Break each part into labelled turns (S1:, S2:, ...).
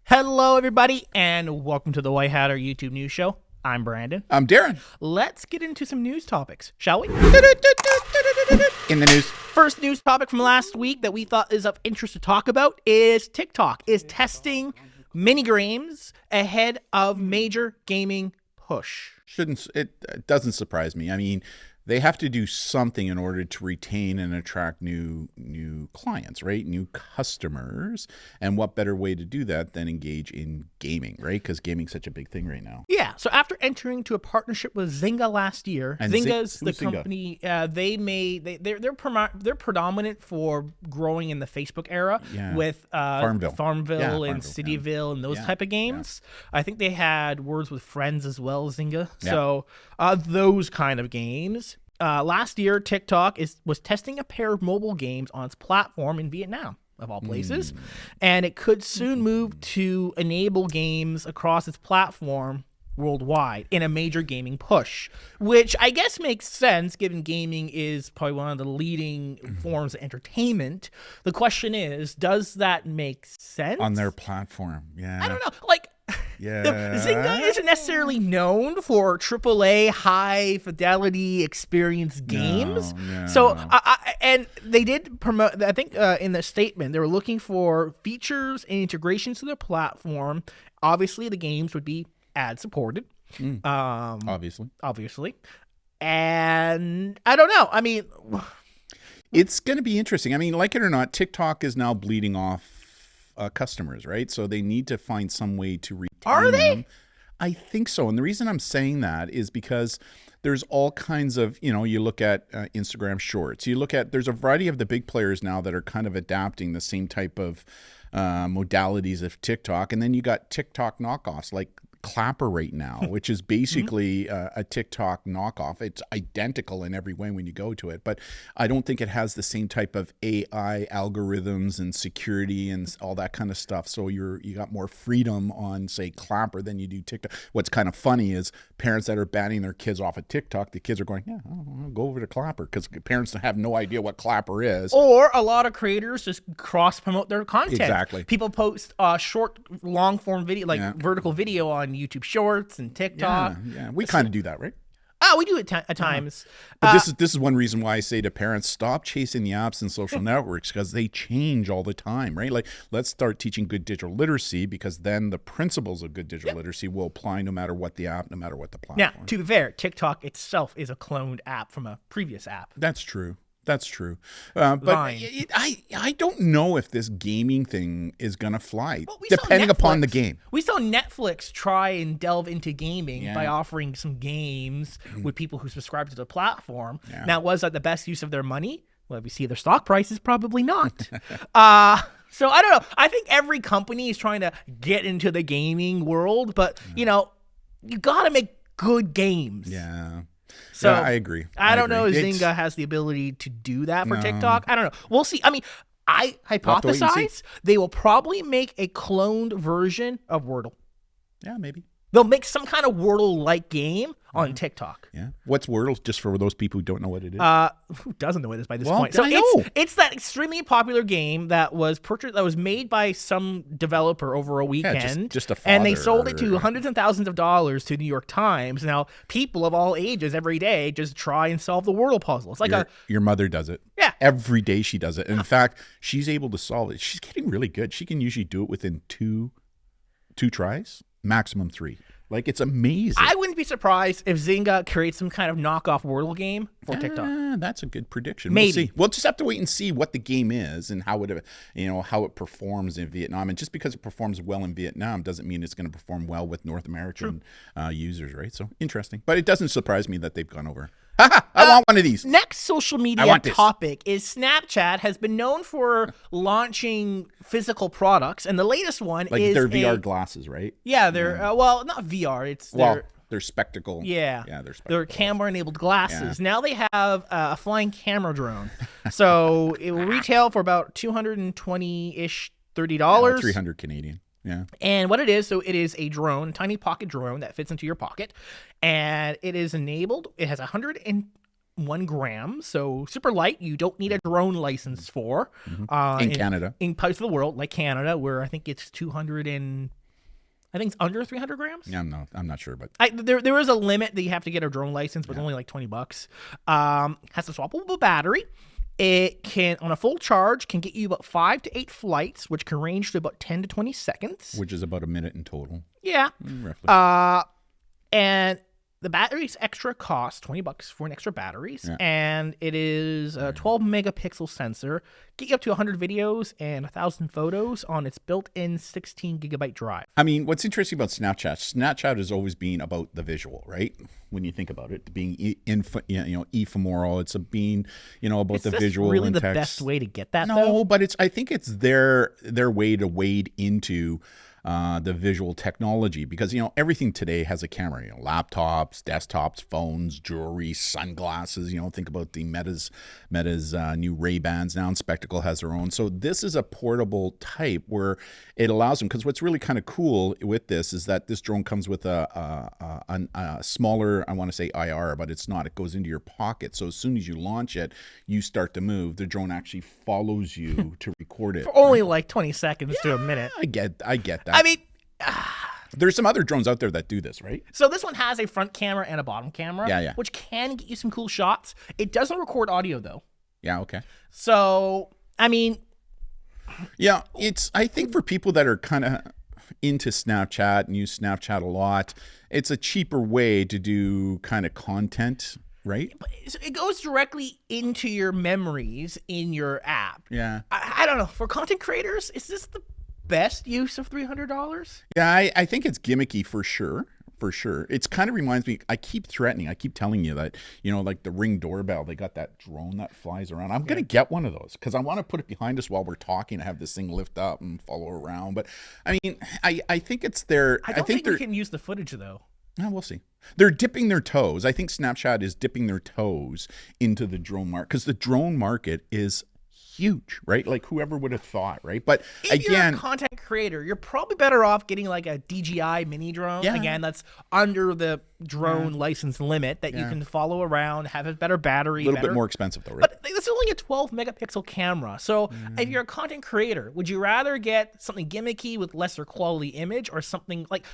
S1: Hello, everybody, and welcome to the White Hatter YouTube News Show. I'm Brandon.
S2: I'm Darren.
S1: Let's get into some news topics, shall we?
S2: In the news.
S1: First news topic from last week that we thought is of interest to talk about is TikTok is testing mini games ahead of major gaming push.
S2: It doesn't surprise me. I mean, they have to do something in order to retain and attract new clients, right? New customers. And what better way to do that than engage in gaming, right? Because gaming's such a big thing right now.
S1: Yeah. So after entering into a partnership with Zynga last year,
S2: And
S1: Zynga's the
S2: who's Zynga?
S1: company. They're predominant for growing in the Facebook era with
S2: Farmville.
S1: and
S2: Farmville,
S1: Cityville and those
S2: Yeah,
S1: type of games. I think they had Words with Friends as well, Zynga.
S2: Yeah.
S1: So those kind of games. Last year, TikTok was testing a pair of mobile games on its platform in Vietnam, of all places, and it could soon move to enable games across its platform worldwide in a major gaming push, which I guess makes sense given gaming is probably one of the leading forms of entertainment. The question is, does that make sense?
S2: On their platform, yeah.
S1: I don't know. Like,
S2: Yeah.
S1: Zynga isn't necessarily known for AAA high fidelity experience games.
S2: No.
S1: So, and they did promote, I think in the statement, they were looking for features and integrations to their platform. Obviously, the games would be ad supported.
S2: Obviously.
S1: And I don't know. I mean,
S2: It's going to be interesting. I mean, like it or not, TikTok is now bleeding off customers, right? So they need to find some way to retain
S1: Are they?
S2: them. I think so. And the reason I'm saying that is because there's all kinds of, you look at Instagram Shorts. There's a variety of the big players now that are kind of adapting the same type of modalities of TikTok. And then you got TikTok knockoffs like Clapper right now, which is basically a TikTok knockoff. It's identical in every way when you go to it, but I don't think it has the same type of AI algorithms and security and all that kind of stuff. So you got more freedom on, say, Clapper than you do TikTok. What's kind of funny is parents that are banning their kids off of TikTok, the kids are going, yeah, I'll go over to Clapper, because parents have no idea what Clapper is.
S1: Or a lot of creators just cross promote their content.
S2: Exactly.
S1: People post short, long form video, like vertical video on YouTube Shorts and TikTok.
S2: Yeah. We kind of do that, right?
S1: We do it at times.
S2: But this is one reason why I say to parents, stop chasing the apps and social networks, because they change all the time, right? Like, let's start teaching good digital literacy, because then the principles of good digital literacy will apply no matter what the app, no matter what the platform.
S1: Now, to be fair, TikTok itself is a cloned app from a previous app.
S2: That's true. But I don't know if this gaming thing is going to fly, depending upon the game.
S1: We saw Netflix try and delve into gaming by offering some games with people who subscribe to the platform.
S2: Yeah.
S1: Now, was that the best use of their money? Well, if you see their stock prices, probably not. So I don't know. I think every company is trying to get into the gaming world, but, you got to make good games.
S2: Yeah.
S1: So
S2: I agree.
S1: I don't know if Zynga has the ability to do that for TikTok. I don't know. We'll see. I mean, I hypothesize they will probably make a cloned version of Wordle.
S2: Yeah, maybe.
S1: They'll make some kind of Wordle-like game on TikTok.
S2: Yeah. What's Wordle, just for those people who don't know what it is?
S1: Who doesn't know what it is by this point? So it's that extremely popular game that was made by some developer over a weekend.
S2: Just a
S1: and they sold it to hundreds and thousands of dollars to New York Times. Now, people of all ages every day just try and solve the Wordle puzzle. It's like
S2: your mother does it.
S1: Yeah.
S2: Every day she does it. In fact, she's able to solve it. She's getting really good. She can usually do it within two tries, maximum 3. Like, it's amazing.
S1: I wouldn't be surprised if Zynga creates some kind of knockoff Wordle game for TikTok.
S2: That's a good prediction.
S1: Maybe.
S2: We'll see. We'll just have to wait and see what the game is and how it performs in Vietnam. And just because it performs well in Vietnam doesn't mean it's going to perform well with North American users, right? So, interesting. But it doesn't surprise me that they've gone over. I want one of these.
S1: Next social media topic is Snapchat has been known for launching physical products, and the latest one is
S2: their VR glasses, right?
S1: Yeah, they're well, not VR. It's
S2: their spectacle.
S1: Yeah, they're camera-enabled glasses.
S2: Yeah.
S1: Now they have a flying camera drone, so it will retail for about $220-ish, $30,
S2: 300 Canadian. Yeah.
S1: And what it is, so it is a drone, tiny pocket drone that fits into your pocket, and it is enabled. It has 1 gram, so super light. You don't need a drone license for.
S2: In Canada.
S1: In parts of the world like Canada, where I think it's 200 and I think it's under 300 grams.
S2: Yeah, I'm not sure, but
S1: there is a limit that you have to get a drone license, but only like $20. Has a swappable battery. It can, on a full charge, can get you about 5 to 8 flights, which can range to about 10 to 20 seconds.
S2: which is about a minute in total,
S1: Yeah.
S2: roughly.
S1: And the batteries extra cost $20 for an extra batteries, and it is a 12 megapixel sensor. Get you up to 100 videos and 1,000 photos on its built-in 16 gigabyte drive.
S2: I mean, what's interesting about Snapchat has always been about the visual, right? When you think about it, being ephemeral, it's being about the visual.
S1: Really,
S2: and
S1: the
S2: text.
S1: best way to get that?
S2: No,
S1: though?
S2: but I think it's their way to wade into the visual technology, because everything today has a camera. Laptops, desktops, phones, jewelry, sunglasses. Think about the Meta's new Ray-Bans now, and Spectacle has their own. So this is a portable type where it allows them. Because what's really kind of cool with this is that this drone comes with a smaller, I want to say IR, but it's not. It goes into your pocket. So as soon as you launch it, you start to move. The drone actually follows you to record it
S1: for only like 20 seconds to a minute.
S2: I get that.
S1: I mean,
S2: there's some other drones out there that do this, right?
S1: so this one has a front camera and a bottom camera,
S2: Yeah.
S1: which can get you some cool shots. It doesn't record audio though.
S2: Yeah, okay.
S1: So, I mean,
S2: Yeah, I think for people that are kind of into Snapchat and use Snapchat a lot, it's a cheaper way to do kind of content, right?
S1: it goes directly into your memories in your app.
S2: Yeah.
S1: I don't know. For content creators, is this the best use of $300?
S2: Yeah, I think it's gimmicky for sure. For sure. It kind of reminds me, I keep telling you that, like the Ring doorbell, they got that drone that flies around. I'm going to get one of those because I want to put it behind us while we're talking, have this thing lift up and follow around. But I mean, I think it's their,
S1: I don't think we can use the footage though.
S2: No, we'll see. They're dipping their toes. I think Snapchat is dipping their toes into the drone market, because the drone market is huge, right? Like whoever would have thought, right? But
S1: if you're a content creator, you're probably better off getting like a DJI mini drone.
S2: Yeah.
S1: Again, that's under the drone license limit that you can follow around, have a better battery.
S2: a little bit more expensive though, right?
S1: But it's only a 12 megapixel camera. So if you're a content creator, would you rather get something gimmicky with lesser quality image, or something like,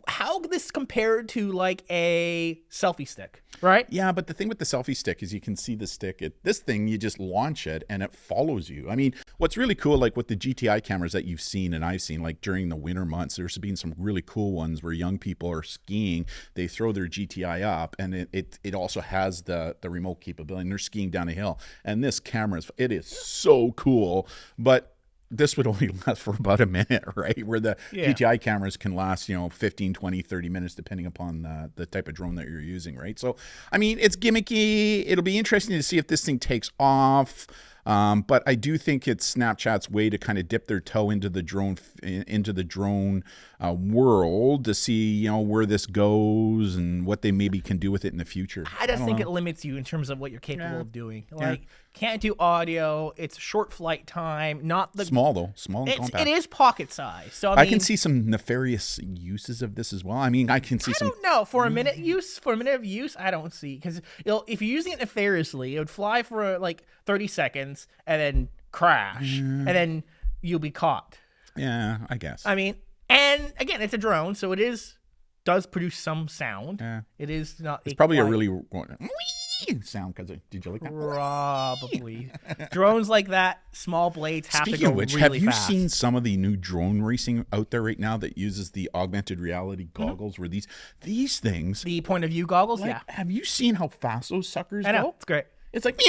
S1: how this compared to like a selfie stick, right?
S2: Yeah, but the thing with the selfie stick is you can see the stick. This thing, you just launch it and it follows you. I mean, what's really cool, like with the GTI cameras that you've seen and I've seen, like during the winter months, there's been some really cool ones where young people are skiing. They throw their GTI up, and it also has the remote capability, and they're skiing down a hill. And this camera is so cool, but this would only last for about a minute, right? Where the GTI cameras can last, 15, 20, 30 minutes, depending upon the type of drone that you're using, right? So, I mean, it's gimmicky. It'll be interesting to see if this thing takes off. But I do think it's Snapchat's way to kind of dip their toe into the drone world to see where this goes and what they maybe can do with it in the future.
S1: I just think it limits you in terms of what you're capable of doing. Like, can't do audio. It's short flight time. Not the
S2: small though, small and compact.
S1: It is pocket size. So
S2: I can see some nefarious uses of this as well. I mean, I can see some.
S1: I don't know. For a minute of use, I don't see, because if you're using it nefariously, it would fly for like 30 seconds and then crash, and then you'll be caught.
S2: Yeah, I guess.
S1: I mean, and again, it's a drone, so does produce some sound.
S2: Yeah.
S1: It is not.
S2: It's probably a really sound, because did you like that?
S1: Probably. Drones like that, small blades have
S2: Speaking
S1: to go
S2: of which,
S1: really
S2: have you
S1: fast.
S2: seen some of the new drone racing out there right now that uses the augmented reality goggles, where these things,
S1: The point of view goggles?
S2: like,
S1: Yeah.
S2: have you seen how fast those suckers
S1: I know.
S2: go?
S1: It's great.
S2: It's like,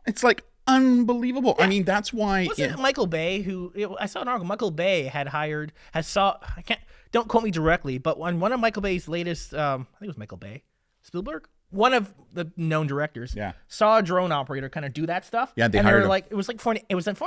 S2: it's like unbelievable. I mean, that's why.
S1: Wasn't it Michael Bay I saw an article. Michael Bay don't quote me directly, but when one of Michael Bay's latest, I think it was Michael Bay, Spielberg, one of the known directors, saw a drone operator kind of do that stuff.
S2: Yeah, they
S1: and
S2: hired him.
S1: like it was for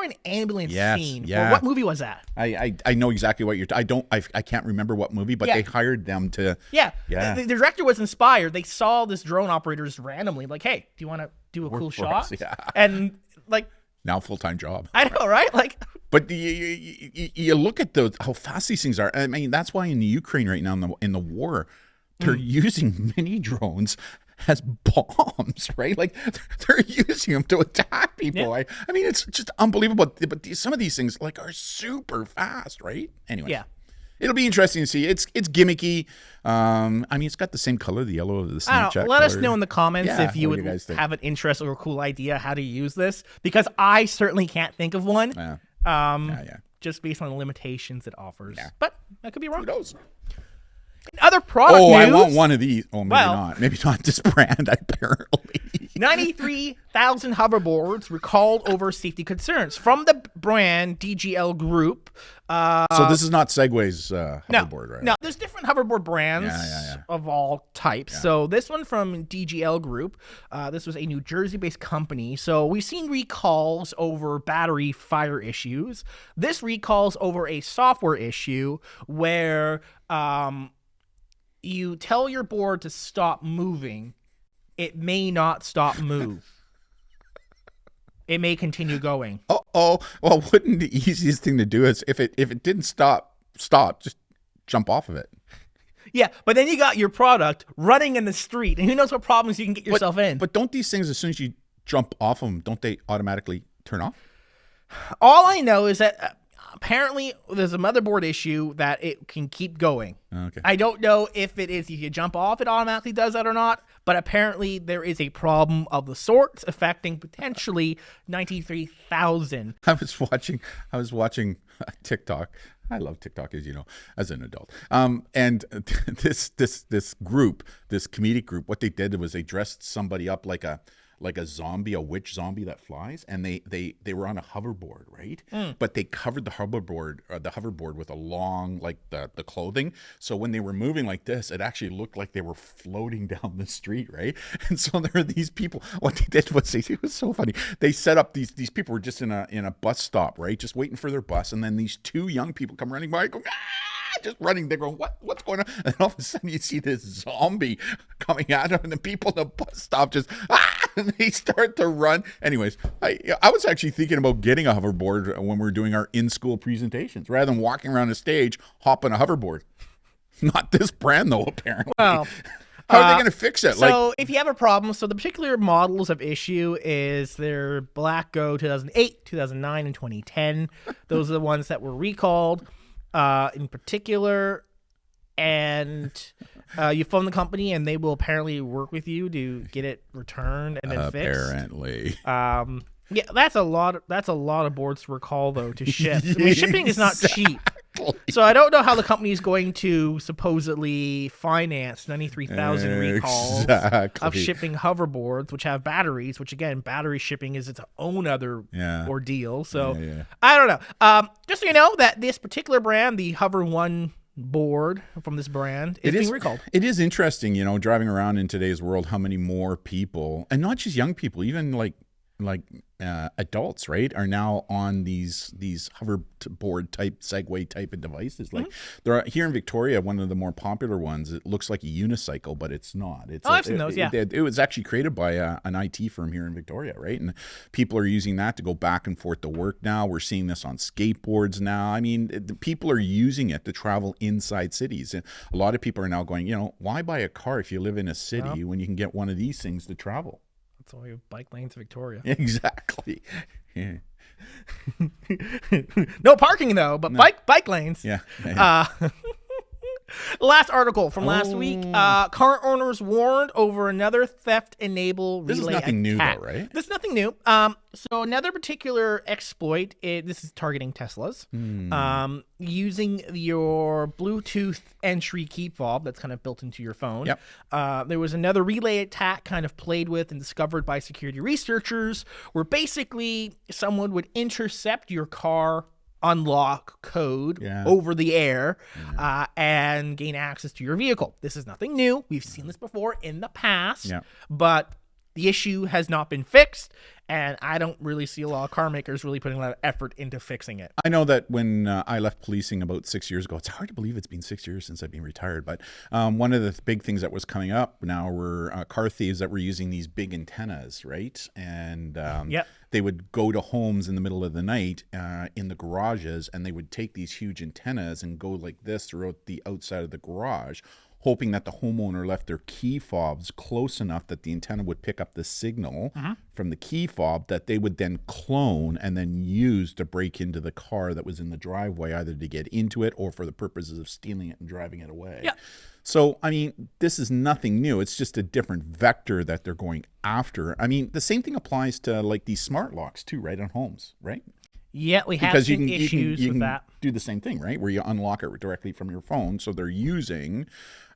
S1: an ambulance scene.
S2: Yeah.
S1: Well, what movie was that?
S2: I know exactly what I can't remember what movie, but they hired them to.
S1: Yeah. The director was inspired. They saw this drone operator just randomly, like, hey, do you want to do a cool shot?
S2: Yeah.
S1: And like,
S2: now full-time job.
S1: I know, right? Like,
S2: but you look at how fast these things are. I mean, that's why in the Ukraine right now in the war, they're using mini drones as bombs, right? Like they're using them to attack people.
S1: Yeah.
S2: I mean, it's just unbelievable. But some of these things like are super fast, right? Anyway.
S1: Yeah.
S2: It'll be interesting to see. It's gimmicky. I mean, it's got the same color, the yellow of the Snapchat
S1: Let us
S2: color.
S1: know in the comments if you
S2: what
S1: would
S2: do you guys think?
S1: have an interest or a cool idea how to use this, because I certainly can't think of one.
S2: Yeah.
S1: Just based on the limitations it offers. But I could be wrong.
S2: Who knows?
S1: In other product news,
S2: I want one of these. Oh, maybe
S1: well,
S2: not. Maybe not this brand, apparently.
S1: 93,000 hoverboards recalled over safety concerns from the brand DGL Group.
S2: So this is not Segway's hoverboard, right?
S1: No, there's different hoverboard brands of all types. So this one from DGL Group, this was a New Jersey-based company. So we've seen recalls over battery fire issues. This recalls over a software issue where you tell your board to stop moving. It may not stop move. It may continue going.
S2: Well, wouldn't the easiest thing to do is if it didn't stop, just jump off of it.
S1: Yeah, but then you got your product running in the street, and who knows what problems you can get yourself in.
S2: But don't these things, as soon as you jump off them, don't they automatically turn off?
S1: All I know is that apparently there's a motherboard issue that it can keep going.
S2: Okay.
S1: I don't know if it is if you jump off, it automatically does that or not, but apparently there is a problem of the sorts affecting potentially 93,000.
S2: I was watching TikTok. I love TikTok, as you know, as an adult. And this group, this comedic group, what they did was they dressed somebody up like a zombie, a witch zombie that flies, and they were on a hoverboard, right? But they covered the hoverboard with a long, like the clothing. So when they were moving like this, it actually looked like they were floating down the street, right? And so there are these people. What they did was it was so funny. They set up these people were just in a bus stop, right? Just waiting for their bus, and then these two young people come running by, going, just running. They're going, what's going on? And all of a sudden you see this zombie coming at them, and the people in the bus stop just and they start to run. Anyways, I was actually thinking about getting a hoverboard when we were doing our in-school presentations, rather than walking around the stage hopping a hoverboard. Not this brand though, apparently.
S1: Well,
S2: how are they going to fix it?
S1: So if you have a problem, so the particular models of issue is their Black Go 2008, 2009, and 2010. Those are the ones that were recalled in particular. And you phone the company and they will apparently work with you to get it returned and then fixed.
S2: Apparently.
S1: Yeah, that's a lot of boards to recall though to ship. I mean, shipping is not cheap. So I don't know how the company is going to supposedly finance 93,000 recalls of shipping hoverboards, which have batteries, which again, battery shipping is its own other ordeal. So I don't know. Just so you know that this particular brand, the Hover One board from this brand, is being recalled.
S2: It is interesting, driving around in today's world, how many more people, and not just young people, even like adults, right, are now on these hoverboard type Segway type of devices. Like there are here in Victoria, one of the more popular ones. It looks like a unicycle, but it's not.
S1: I've seen those.
S2: It was actually created by an IT firm here in Victoria, right? And people are using that to go back and forth to work now. We're seeing this on skateboards now. I mean, the people are using it to travel inside cities, and a lot of people are now going, why buy a car if you live in a city when you can get one of these things to travel?
S1: That's why we have bike lanes in Victoria.
S2: Exactly. Yeah.
S1: No parking though, but bike lanes.
S2: Yeah.
S1: Last article from last week. Car owners warned over another theft-enabled relay attack.
S2: This is nothing new though, right?
S1: This is nothing new. So another particular exploit, this is targeting Teslas, using your Bluetooth entry key fob that's kind of built into your phone.
S2: Yep.
S1: There was another relay attack kind of played with and discovered by security researchers where basically someone would intercept your car unlock code over the air and gain access to your vehicle. This is nothing new. We've seen this before in the past, but the issue has not been fixed, and I don't really see a lot of car makers really putting a lot of effort into fixing it.
S2: I know that when I left policing about 6 years ago, it's hard to believe it's been 6 years since I've been retired, but one of the big things that was coming up now were car thieves that were using these big antennas, right? And they would go to homes in the middle of the night in the garages, and they would take these huge antennas and go like this throughout the outside of the garage, hoping that the homeowner left their key fobs close enough that the antenna would pick up the signal from the key fob that they would then clone and then use to break into the car that was in the driveway, either to get into it or for the purposes of stealing it and driving it away.
S1: Yeah.
S2: So, I mean, this is nothing new. It's just a different vector that they're going after. I mean, the same thing applies to like these smart locks too, right, on homes, right?
S1: Yeah, we have
S2: Because
S1: seen issues with that.
S2: do the same thing, right? Where you unlock it directly from your phone. So they're using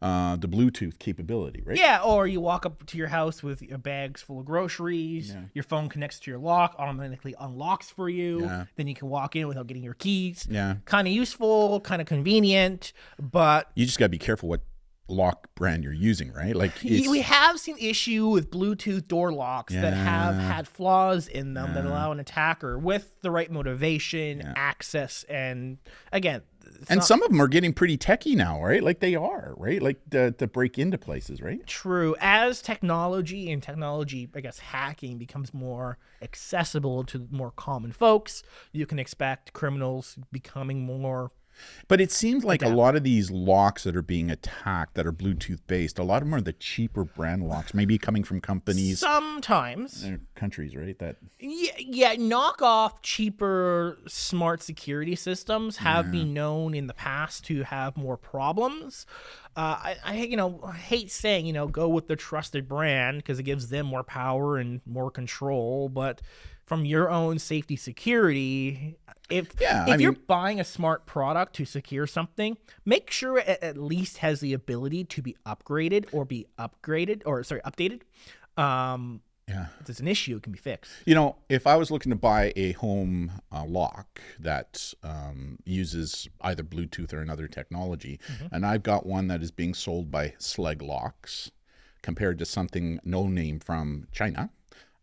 S2: the Bluetooth capability, right?
S1: Yeah, or you walk up to your house with your bags full of groceries. Yeah. Your phone connects to your lock, automatically unlocks for you. Yeah. Then you can walk in without getting your keys.
S2: Yeah.
S1: Kind of useful, kind of convenient, but...
S2: You just got to be careful what lock brand you're using, right? Like
S1: we have seen issue with Bluetooth door locks that have had flaws in them that allow an attacker with the right motivation, access, and again,
S2: and some of them are getting pretty techie now, right? Like they are, right? Like to break into places, right?
S1: True. As technology, I guess hacking becomes more accessible to more common folks, you can expect criminals becoming more...
S2: But it seems like a lot of these locks that are being attacked that are Bluetooth based, a lot of them are the cheaper brand locks, maybe coming from companies.
S1: Sometimes.
S2: Countries, right? That
S1: knockoff, cheaper, smart security systems have been known in the past to have more problems. I hate saying, go with the trusted brand because it gives them more power and more control, but from your own safety security, if you're buying a smart product to secure something, make sure it at least has the ability to be updated. If there's an issue, it can be fixed.
S2: If I was looking to buy a home lock that uses either Bluetooth or another technology, and I've got one that is being sold by Slag Locks compared to something no name from China,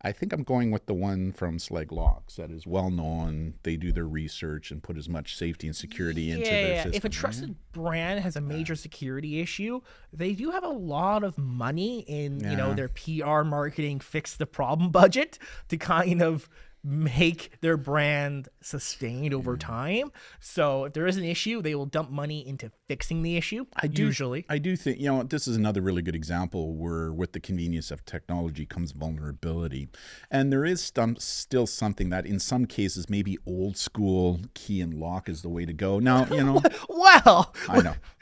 S2: I think I'm going with the one from Slag Locks that is well known. They do their research and put as much safety and security into their system.
S1: If a trusted brand has a major security issue, they do have a lot of money in their PR marketing fix the problem budget to kind of make their brand sustained over time. So if there is an issue, they will dump money into fixing the issue, usually.
S2: I do think, this is another really good example where with the convenience of technology comes vulnerability. And there is still something that in some cases, maybe old school key and lock is the way to go. Now,
S1: Well,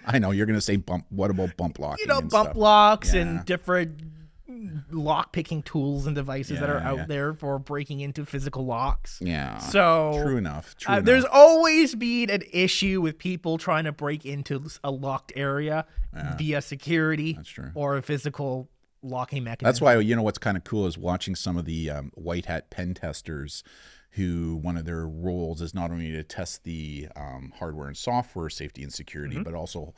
S2: I know you're going to say what about bump locking?
S1: Bump locks and different lock picking tools and devices that are out there for breaking into physical locks.
S2: Yeah.
S1: So
S2: true enough.
S1: There's always been an issue with people trying to break into a locked area via security or a physical locking mechanism.
S2: That's why, what's kind of cool is watching some of the white hat pen testers who one of their roles is not only to test the hardware and software safety and security, but also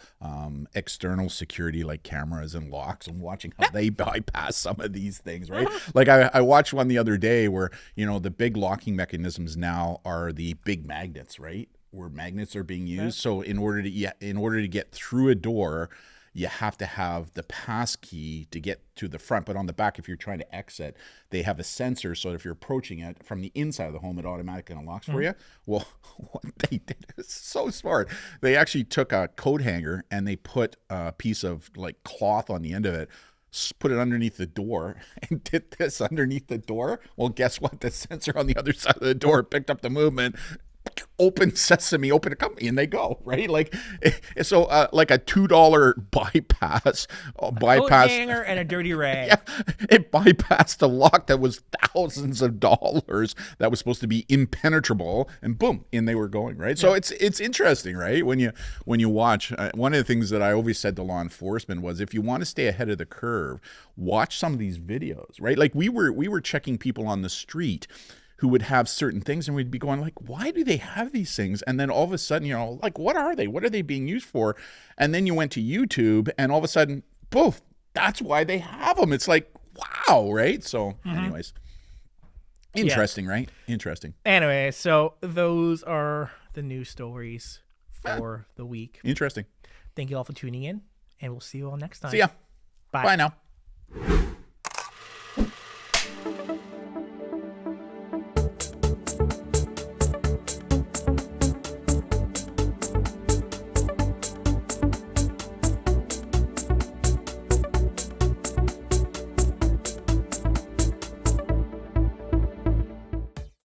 S2: external security like cameras and locks, and watching how they bypass some of these things, right? Like I watched one the other day where, the big locking mechanisms now are the big magnets, right? Where magnets are being used. So in order to get through a door, you have to have the pass key to get to the front. But on the back, if you're trying to exit, they have a sensor. So if you're approaching it from the inside of the home, it automatically unlocks for you. Well, what they did is so smart. They actually took a coat hanger and they put a piece of like cloth on the end of it, put it underneath the door and did this underneath the door. Well, guess what? The sensor on the other side of the door picked up the movement. Open sesame, open a company, and they go, right? Like, so like a $2 bypass.
S1: Coat hanger and a dirty rag.
S2: It bypassed a lock that was thousands of dollars that was supposed to be impenetrable, and boom, in they were going, right? So it's interesting, right? When you watch, one of the things that I always said to law enforcement was, if you want to stay ahead of the curve, watch some of these videos, right? Like we were checking people on the street who would have certain things, and we'd be going like, why do they have these things? And then all of a sudden, like, what are they? What are they being used for? And then you went to YouTube, and all of a sudden, poof, that's why they have them. It's like, wow, right? So anyways, interesting, right? Interesting.
S1: Anyway, so those are the news stories for the week.
S2: Interesting.
S1: Thank you all for tuning in, and we'll see you all next time.
S2: See ya.
S1: Bye.
S2: Bye now.